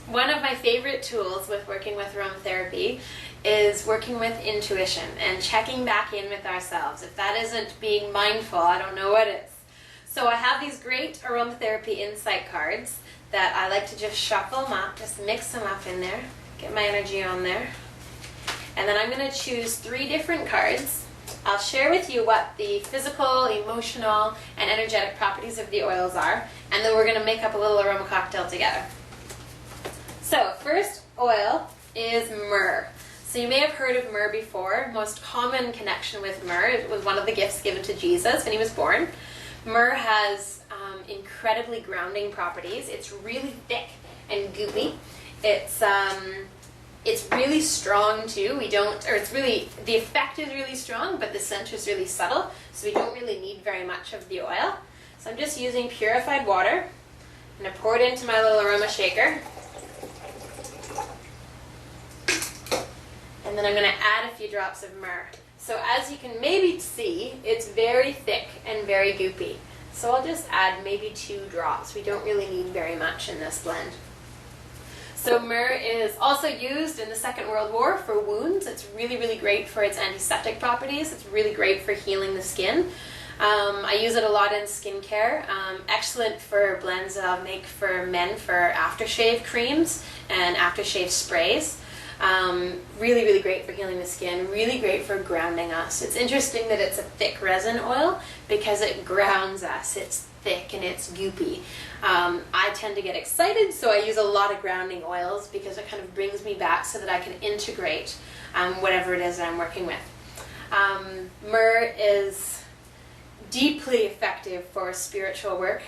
One of my favorite tools with working with aromatherapy is working with intuition and checking back in with ourselves. If that isn't being mindful, I don't know what is. So I have these great aromatherapy insight cards that I like to just shuffle them up, just mix them up in there, get my energy on there. And then I'm going to choose 3 different cards. I'll share with you what the physical, emotional, and energetic properties of the oils are, and then we're going to make up a little aroma cocktail together. So, first oil is myrrh. So you may have heard of myrrh before. Most common connection with myrrh, it was one of the gifts given to Jesus when he was born. Myrrh has incredibly grounding properties. It's really thick and gooey. It's really strong too. The effect is really strong, but the scent is really subtle, so we don't really need very much of the oil. So I'm just using purified water, and I pour it into my little aroma shaker. And then I'm going to add a few drops of myrrh. So as you can maybe see, it's very thick and very goopy. So I'll just add maybe 2 drops. We don't really need very much in this blend. So myrrh is also used in the Second World War for wounds. It's really, really great for its antiseptic properties. It's really great for healing the skin. I use it a lot in skincare. Excellent for blends that I'll make for men for aftershave creams and aftershave sprays. Really, really great for healing the skin, really great for grounding us. It's interesting that it's a thick resin oil because it grounds us. It's thick and it's goopy. I tend to get excited, so I use a lot of grounding oils because it kind of brings me back so that I can integrate whatever it is that I'm working with. Myrrh is deeply effective for spiritual work.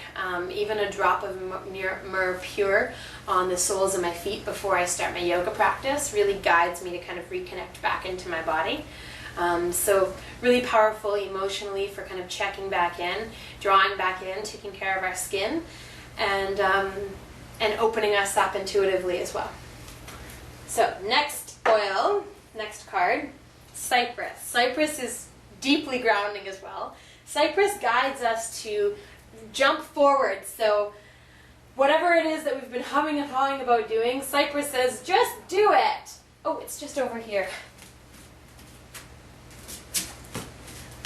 Even a drop of myrrh pure on the soles of my feet before I start my yoga practice really guides me to kind of reconnect back into my body. So really powerful emotionally for kind of checking back in, drawing back in, taking care of our skin, and opening us up intuitively as well. So next oil, next card, cypress. Cypress is deeply grounding as well. Cypress guides us to jump forward. So whatever it is that we've been humming and hawing about doing, cypress says, just do it. Oh, it's just over here.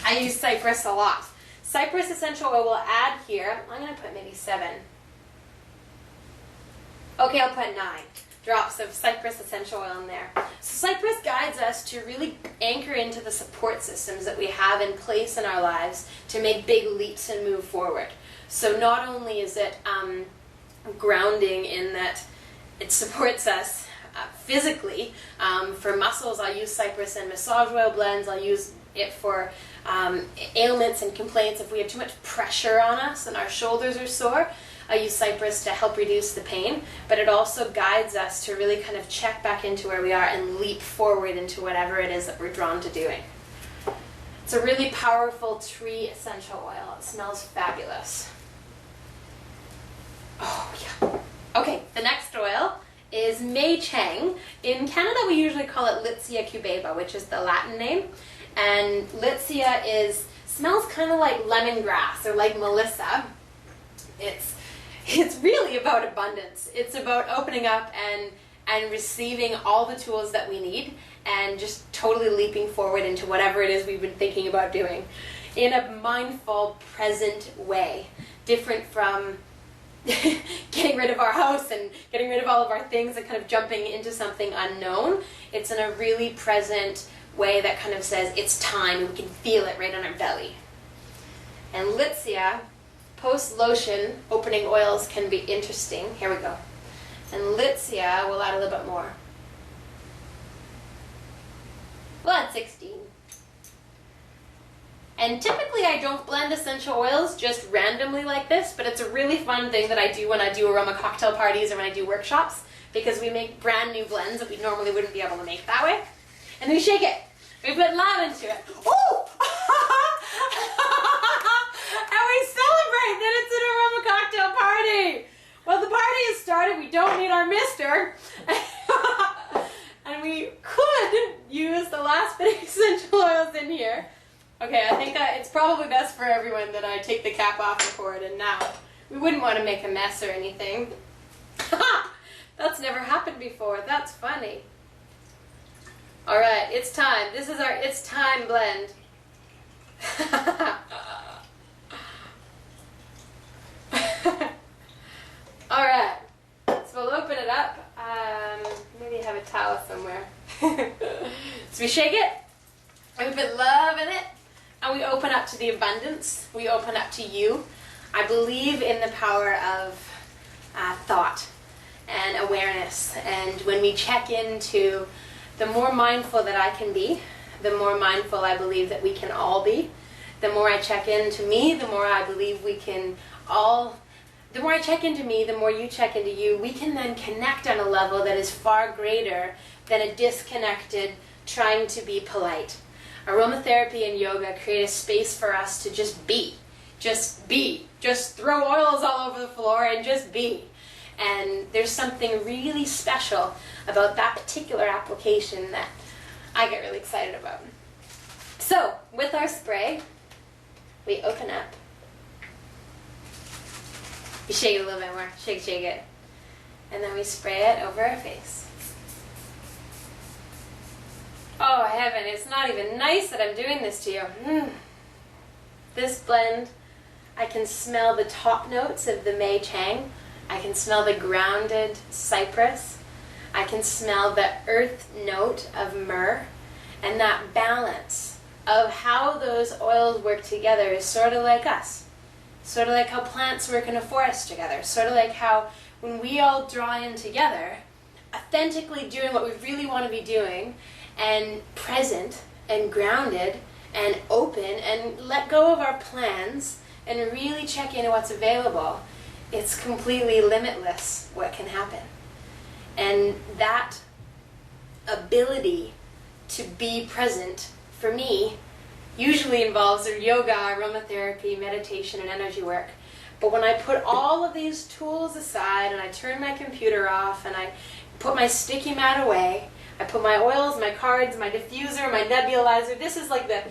I use cypress a lot. Cypress essential oil will add here, I'm going to put maybe 7. Okay, I'll put 9 drops of cypress essential oil in there. So cypress guides us to really anchor into the support systems that we have in place in our lives to make big leaps and move forward. So not only is it grounding in that it supports us physically. For muscles, I'll use cypress in massage oil blends. I'll use it for ailments and complaints. If we have too much pressure on us and our shoulders are sore, I use cypress to help reduce the pain, but it also guides us to really kind of check back into where we are and leap forward into whatever it is that we're drawn to doing. It's a really powerful tree essential oil. It smells fabulous. Oh, yeah. Okay, the next oil is Mei Chang. In Canada, we usually call it Litsea cubeba, which is the Latin name. And Litsea smells kind of like lemongrass or like Melissa. It's really about abundance. It's about opening up and receiving all the tools that we need and just totally leaping forward into whatever it is we've been thinking about doing in a mindful, present way, different from getting rid of our house and getting rid of all of our things and kind of jumping into something unknown. It's in a really present way that kind of says it's time and we can feel it right on our belly. And Litsea, post-lotion opening oils can be interesting. Here we go. And Litsea, we'll add a little bit more. We'll add 16. And typically I don't blend essential oils just randomly like this, but it's a really fun thing that I do when I do aroma cocktail parties or when I do workshops, because we make brand new blends that we normally wouldn't be able to make that way. And we shake it. We put lime into it. Ooh! And we celebrate that it's an aroma cocktail party. Well, the party has started. We don't need our mister. And we could use the last bit of essential oils in here. Okay, I think that it's probably best for everyone that I take the cap off and pour it in now. We wouldn't want to make a mess or anything. That's never hadn't before. That's funny. All right, it's time. This is our It's Time blend. All right, so we'll open it up. Maybe have a towel somewhere. So we shake it, and we put love in it, and we open up to the abundance. We open up to you. I believe in the power of thought and awareness, and when we check into the more mindful that I can be, the more mindful I believe that we can all be. The more I check into me, the more I believe we can all, the more I check into me, the more you check into you, we can then connect on a level that is far greater than a disconnected trying to be polite. Aromatherapy and yoga create a space for us to just be. Just be. Just throw oils all over the floor and just be. And there's something really special about that particular application that I get really excited about. So, with our spray, we open up. You shake it a little bit more. Shake, shake it. And then we spray it over our face. Oh, heaven, it's not even nice that I'm doing this to you. This blend, I can smell the top notes of the Mei Chang. I can smell the grounded cypress. I can smell the earth note of myrrh. And that balance of how those oils work together is sort of like us. Sort of like how plants work in a forest together. Sort of like how when we all draw in together, authentically doing what we really want to be doing, and present and grounded and open and let go of our plans and really check into what's available, it's completely limitless what can happen. And that ability to be present, for me, usually involves yoga, aromatherapy, meditation, and energy work. But when I put all of these tools aside and I turn my computer off and I put my sticky mat away, I put my oils, my cards, my diffuser, my nebulizer. This is like the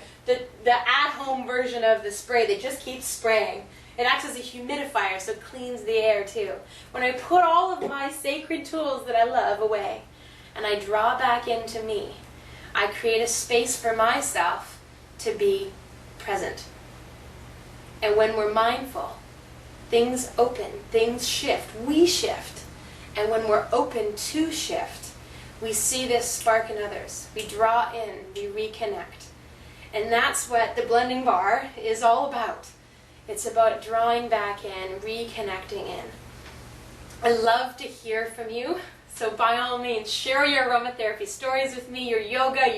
at-home version of the spray that just keeps spraying. It acts as a humidifier, so it cleans the air too. When I put all of my sacred tools that I love away and I draw back into me, I create a space for myself to be present. And when we're mindful, things open, things shift, we shift. And when we're open to shift, we see this spark in others. We draw in, we reconnect. And that's what the blending bar is all about. It's about drawing back in, reconnecting in. I love to hear from you. So by all means, share your aromatherapy stories with me, your yoga,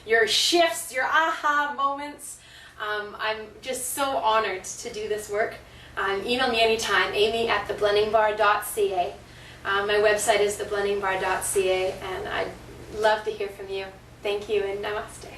your shifts, your aha moments. I'm just so honored to do this work. Email me anytime, amy@theblendingbar.ca. My website is theblendingbar.ca, and I'd love to hear from you. Thank you, and namaste.